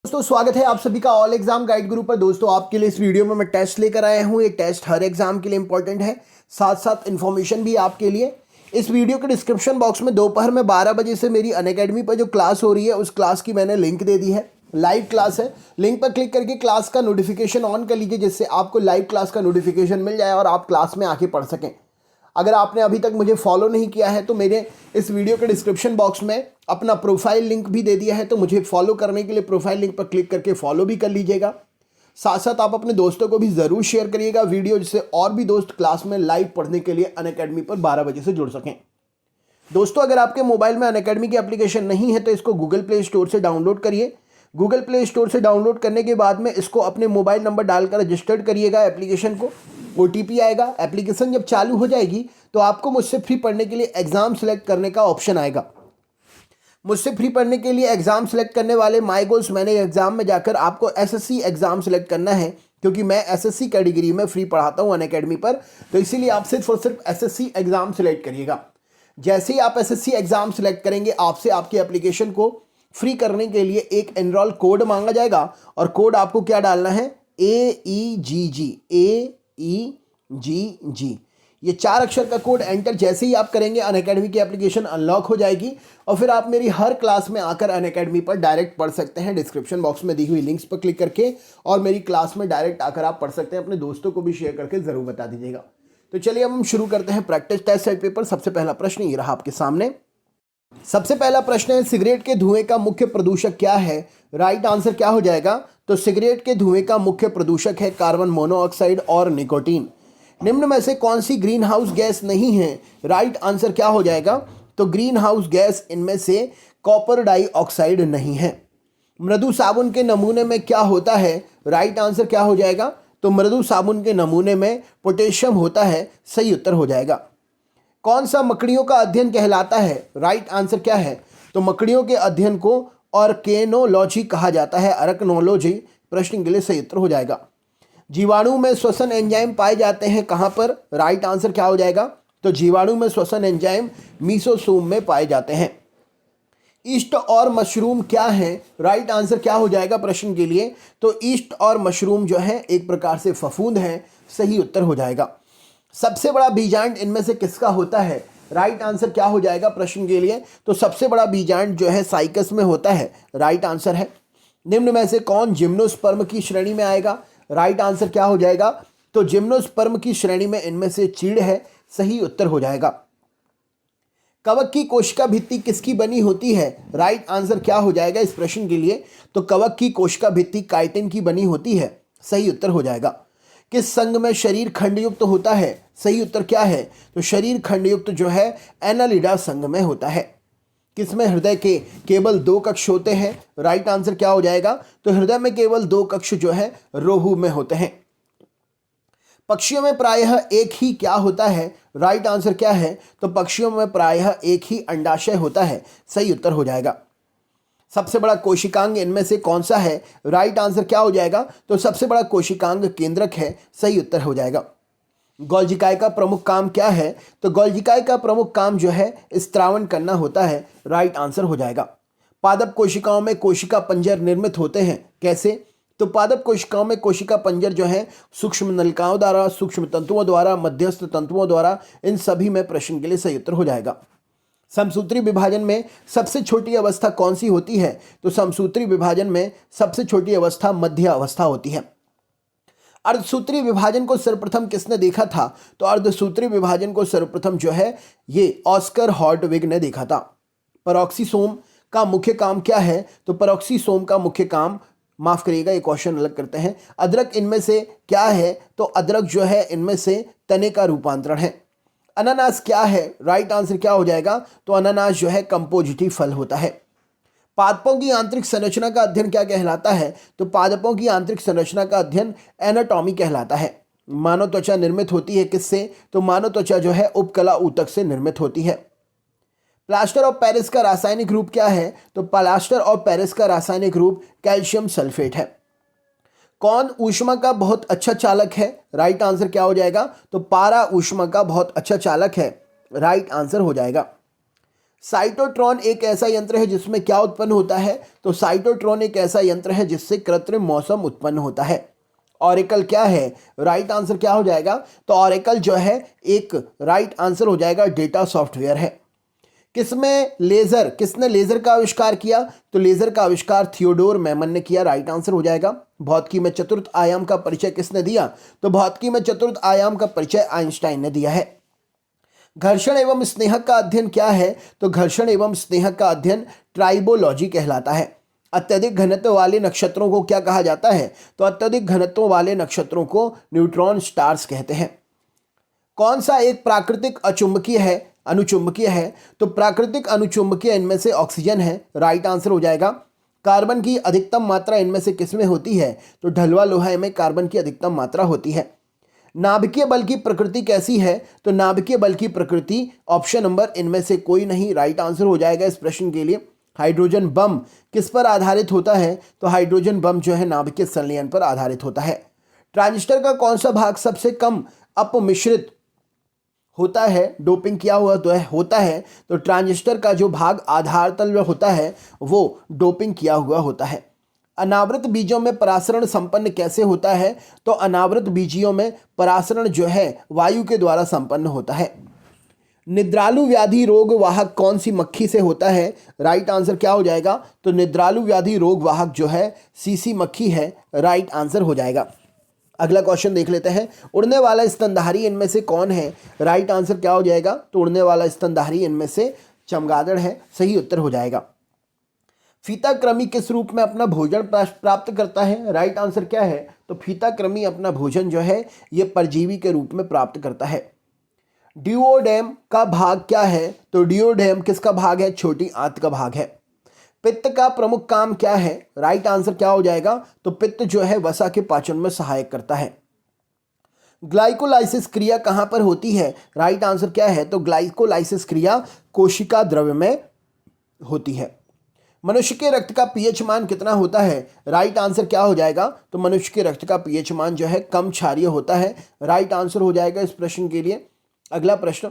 दोस्तों स्वागत है आप सभी का ऑल एग्जाम गाइड गुरु पर। दोस्तों आपके लिए इस वीडियो में मैं टेस्ट लेकर आया हूं। ये टेस्ट हर एग्जाम के लिए इंपॉर्टेंट है, साथ साथ इन्फॉर्मेशन भी आपके लिए। इस वीडियो के डिस्क्रिप्शन बॉक्स में दोपहर में 12 बजे से मेरी अनअकैडमी पर जो क्लास हो रही है उस क्लास की मैंने लिंक दे दी है। लाइव क्लास है, लिंक पर क्लिक करके क्लास का नोटिफिकेशन ऑन कर लीजिए, जिससे आपको लाइव क्लास का नोटिफिकेशन मिल जाए और आप क्लास में आके पढ़ सकें। अगर आपने अभी तक मुझे फॉलो नहीं किया है तो मेरे इस वीडियो के डिस्क्रिप्शन बॉक्स में अपना प्रोफाइल लिंक भी दे दिया है, तो मुझे फॉलो करने के लिए प्रोफाइल लिंक पर क्लिक करके फॉलो भी कर लीजिएगा। साथ साथ आप अपने दोस्तों को भी ज़रूर शेयर करिएगा वीडियो, जिससे और भी दोस्त क्लास में लाइव पढ़ने के लिए अनअकैडमी पर 12 बजे से जुड़ सकें। दोस्तों अगर आपके मोबाइल में अनअकैडमी की एप्लीकेशन नहीं है तो इसको गूगल प्ले स्टोर से डाउनलोड करिए। गूगल प्ले स्टोर से डाउनलोड करने के बाद में इसको अपने मोबाइल नंबर डालकर रजिस्टर्ड करिएगा एप्लीकेशन को। OTP आएगा। एप्लीकेशन जब चालू हो जाएगी तो आपको मुझसे फ्री पढ़ने के लिए एग्ज़ाम सेलेक्ट करने का ऑप्शन आएगा। मुझसे फ्री पढ़ने के लिए एग्ज़ाम सेलेक्ट करने वाले माई गोल्स मैंने एग्ज़ाम में जाकर आपको SSC एग्ज़ाम सेलेक्ट करना है, क्योंकि मैं SSC कैटेगरी में फ्री पढ़ाता हूँ अनअकैडमी पर। तो इसीलिए आप सिर्फ और सिर्फ SSC एग्ज़ाम सेलेक्ट करिएगा। जैसे ही आप SSC एग्ज़ाम सेलेक्ट करेंगे आपसे आपकी एप्लीकेशन को फ्री करने के लिए एक एनरोल कोड मांगा जाएगा, और कोड आपको क्या डालना है, AEGG AEGG। ये 4 अक्षर का कोड एंटर जैसे ही आप करेंगे अनअकैडमी की एप्लीकेशन अनलॉक हो जाएगी, और फिर आप मेरी हर क्लास में आकर अनअकैडमी पर डायरेक्ट पढ़ सकते हैं। डिस्क्रिप्शन बॉक्स में दी हुई लिंक्स पर क्लिक करके, और मेरी क्लास में डायरेक्ट आकर आप पढ़ सकते हैं। अपने दोस्तों को भी शेयर करके ज़रूर बता दीजिएगा। तो चलिए अब हम शुरू करते हैं प्रैक्टिस टेस्ट सेट पेपर। सबसे पहला प्रश्न ये रहा आपके सामने। सबसे पहला प्रश्न है, सिगरेट के धुएं का मुख्य प्रदूषक क्या है? राइट आंसर क्या हो जाएगा? तो सिगरेट के धुएं का मुख्य प्रदूषक है कार्बन मोनोऑक्साइड और निकोटीन। निम्न में से कौन सी ग्रीन हाउस गैस नहीं है? राइट आंसर क्या हो जाएगा? तो ग्रीन हाउस गैस इनमें से कॉपर डाइऑक्साइड नहीं है। मृदु साबुन के नमूने में क्या होता है? राइट आंसर क्या हो जाएगा? तो मृदु साबुन के नमूने में पोटेशियम होता है। सही उत्तर हो जाएगा। कौन सा मकड़ियों का अध्ययन कहलाता है? राइट आंसर क्या है? तो मकड़ियों के अध्ययन को ऑर्केनोलॉजी कहा जाता है, अरकनोलॉजी। प्रश्न के लिए सही उत्तर हो जाएगा। जीवाणु में श्वसन एंजाइम पाए जाते हैं कहाँ पर? राइट आंसर क्या हो जाएगा? तो जीवाणु में श्वसन एंजाइम मीसोसोम में पाए जाते हैं। ईस्ट और मशरूम क्या है? राइट आंसर क्या हो जाएगा प्रश्न के लिए? तो ईस्ट और मशरूम जो है एक प्रकार से फफूंद है। सही उत्तर हो जाएगा। सबसे बड़ा बीजांड इनमें से किसका होता है? राइट आंसर क्या हो जाएगा प्रश्न के लिए? तो सबसे बड़ा बीजांड जो है साइकस में होता है। राइट आंसर है। निम्न में से कौन जिम्नोस्पर्म की श्रेणी में आएगा? राइट आंसर क्या हो जाएगा? तो जिम्नोस्पर्म की श्रेणी में इनमें से चीड़ है। सही उत्तर हो जाएगा। कवक की कोशिका भित्ति किसकी बनी होती है? राइट आंसर क्या हो जाएगा इस प्रश्न के लिए? तो कवक की कोशिका भित्ति काइटिन की बनी होती है। सही उत्तर हो जाएगा। किस संघ में शरीर खंडयुक्त होता है? सही उत्तर क्या है? तो शरीर खंडयुक्त जो है एनालिडा संघ में होता है। किसमें हृदय के केवल 2 कक्ष होते हैं? राइट आंसर क्या हो जाएगा? तो हृदय में केवल 2 कक्ष जो है रोहू में होते हैं। पक्षियों में प्रायः एक ही क्या होता है? राइट आंसर क्या है? तो पक्षियों में प्रायः एक ही अंडाशय होता है। सही उत्तर हो जाएगा। सबसे बड़ा कोशिकांग इनमें से कौन सा है? राइट आंसर क्या हो जाएगा? तो सबसे बड़ा कोशिकांग केंद्रक है। सही उत्तर हो जाएगा। गोल्जिकाय का प्रमुख काम क्या है? तो गोल्जिकाय का प्रमुख काम जो है स्त्रावण करना होता है। राइट आंसर हो जाएगा। पादप कोशिकाओं में कोशिका पंजर निर्मित होते हैं। कैसे? तो पादप कोशिकाओं में कोशिका पंजर जो है सूक्ष्म नलिकाओं द्वारा, सूक्ष्म तंतुओं द्वारा, मध्यस्थ तंतुओं द्वारा, इन सभी में प्रश्न के लिए सही उत्तर हो जाएगा। समसूत्री विभाजन में सबसे छोटी अवस्था कौन सी होती है? तो समसूत्री विभाजन में सबसे छोटी अवस्था मध्य अवस्था होती है। अर्धसूत्री विभाजन को सर्वप्रथम किसने देखा था? तो अर्धसूत्री विभाजन को सर्वप्रथम जो है ये ऑस्कर हॉर्टविग ने देखा था। पेरोक्सीसोम का मुख्य काम क्या है? तो पेरोक्सीसोम का मुख्य काम, माफ करिएगा ये क्वेश्चन अलग करते हैं। अदरक इनमें से क्या है? तो अदरक जो है इनमें से तने का रूपांतरण है। अनानास क्या है? राइट आंसर क्या हो जाएगा? तो अनानास जो है कंपोजिटिव फल होता है। पादपों की आंतरिक संरचना का अध्ययन क्या कहलाता है? तो पादपों की आंतरिक संरचना का अध्ययन एनाटॉमी कहलाता है। मानव त्वचा निर्मित होती है किससे? तो मानव त्वचा जो है उपकला ऊतक से निर्मित होती है। प्लास्टर ऑफ पेरिस का रासायनिक रूप क्या है? तो प्लास्टर ऑफ पेरिस का रासायनिक रूप कैल्शियम सल्फेट है। कौन ऊष्मा का बहुत अच्छा चालक है? राइट आंसर क्या हो जाएगा? तो पारा ऊष्मा का बहुत अच्छा चालक है। राइट आंसर हो जाएगा। साइटोट्रॉन एक ऐसा यंत्र है जिसमें क्या उत्पन्न होता है? तो साइटोट्रॉन एक ऐसा यंत्र है जिससे कृत्रिम मौसम उत्पन्न होता है। ऑरेकल क्या है? राइट आंसर क्या हो जाएगा? तो ऑरेकल जो है एक राइट आंसर हो जाएगा, डेटा सॉफ्टवेयर है। किसने लेजर का आविष्कार किया? तो लेजर का आविष्कार थियोडोर मैमन ने किया, राइट आंसर हो जाएगा। भौतिकी में चतुर्थ आयाम का परिचय किसने दिया? तो भौतिकी में चतुर्थ आयाम का परिचय आइंस्टाइन ने दिया है। घर्षण एवं स्नेहक का अध्ययन क्या है? तो घर्षण एवं स्नेहक का अध्ययन ट्राइबोलॉजी कहलाता है। अत्यधिक घनत्व वाले नक्षत्रों को क्या कहा जाता है? तो अत्यधिक घनत्व वाले नक्षत्रों को न्यूट्रॉन स्टार्स कहते हैं। कौन सा एक प्राकृतिक अनुचुंबकीय है? तो प्राकृतिक अनुचुंबकीय इनमें से ऑक्सीजन है, राइट आंसर हो जाएगा। कार्बन की अधिकतम मात्रा इनमें से किसमें होती है? तो ढलुआ लोहा में कार्बन की अधिकतम मात्रा होती है। नाभिकीय बल की प्रकृति कैसी है? तो नाभिकीय बल की प्रकृति ऑप्शन नंबर इनमें से कोई नहीं, राइट आंसर हो जाएगा इस प्रश्न के लिए। हाइड्रोजन बम किस पर आधारित होता है? तो हाइड्रोजन बम जो है नाभिकीय संलयन पर आधारित होता है। ट्रांजिस्टर का कौन सा भाग सबसे कम अपमिश्रित होता है? डोपिंग किया हुआ तो होता है। तो ट्रांजिस्टर का जो भाग आधार तल में होता है वो डोपिंग किया हुआ होता है। अनावृत बीजों में परासरण संपन्न कैसे होता है? तो अनावृत बीजियों में परासरण जो है वायु के द्वारा संपन्न होता है। निद्रालु व्याधि रोग वाहक कौन सी मक्खी से होता है? राइट आंसर क्या हो जाएगा? तो निद्रालु व्याधि रोग वाहक जो है सीसी मक्खी है, राइट आंसर हो जाएगा। अगला क्वेश्चन देख लेते हैं। उड़ने वाला स्तनधारी इनमें से कौन है? राइट आंसर क्या हो जाएगा? तो उड़ने वाला स्तनधारी इनमें से चमगादड़ है, सही उत्तर हो जाएगा। फीता कृमि किस रूप में अपना भोजन प्राप्त करता है? राइट आंसर क्या है? तो फीता कृमि अपना भोजन जो है ये परजीवी के रूप में प्राप्त करता है। डिओडेम का भाग क्या है? तो डिओडेम किसका भाग है? छोटी आंत का भाग है। पित्त का प्रमुख काम क्या है? राइट आंसर क्या हो जाएगा? तो पित्त जो है वसा के पाचन में सहायक करता है। ग्लाइकोलाइसिस क्रिया कहां पर होती है? राइट आंसर क्या है? तो ग्लाइकोलाइसिस क्रिया कोशिका द्रव्य में होती है। मनुष्य के रक्त का पीएच मान कितना होता है? राइट आंसर क्या हो जाएगा? तो मनुष्य के रक्त का पीएच मान जो है कम क्षारीय होता है, राइट आंसर हो जाएगा इस प्रश्न के लिए। अगला प्रश्न,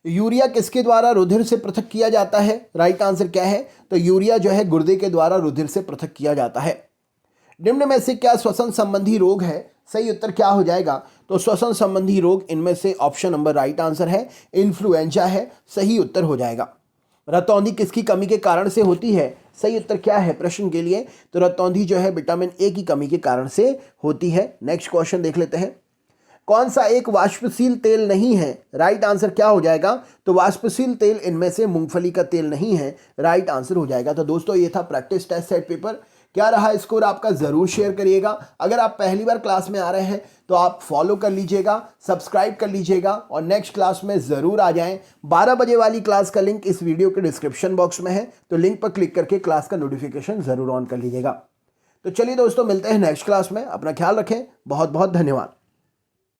यूरिया किसके द्वारा रुधिर से पृथक किया जाता है? राइट आंसर क्या है? तो यूरिया जो है गुर्दे के द्वारा रुधिर से पृथक किया जाता है। निम्न में से क्या श्वसन संबंधी रोग है? सही उत्तर क्या हो जाएगा? तो श्वसन संबंधी रोग इनमें से ऑप्शन नंबर राइट आंसर है इन्फ्लुएंजा है, सही उत्तर हो जाएगा। रतौंधी किसकी कमी के कारण से होती है? सही उत्तर क्या है प्रश्न के लिए? तो रतौंधी जो है विटामिन ए की कमी के कारण से होती है। नेक्स्ट क्वेश्चन देख लेते हैं। कौन सा एक वाष्पशील तेल नहीं है? राइट आंसर क्या हो जाएगा? तो वाष्पशील तेल इनमें से मूंगफली का तेल नहीं है, राइट आंसर हो जाएगा। तो दोस्तों ये था प्रैक्टिस टेस्ट सेट पेपर। क्या रहा स्कोर आपका जरूर शेयर करिएगा। अगर आप पहली बार क्लास में आ रहे हैं तो आप फॉलो कर लीजिएगा, सब्सक्राइब कर लीजिएगा और नेक्स्ट क्लास में ज़रूर आ जाएं। 12 बजे वाली क्लास का लिंक इस वीडियो के डिस्क्रिप्शन बॉक्स में है, तो लिंक पर क्लिक करके क्लास का नोटिफिकेशन ज़रूर ऑन कर लीजिएगा। तो चलिए दोस्तों मिलते हैं नेक्स्ट क्लास में। अपना ख्याल रखें, बहुत बहुत धन्यवाद।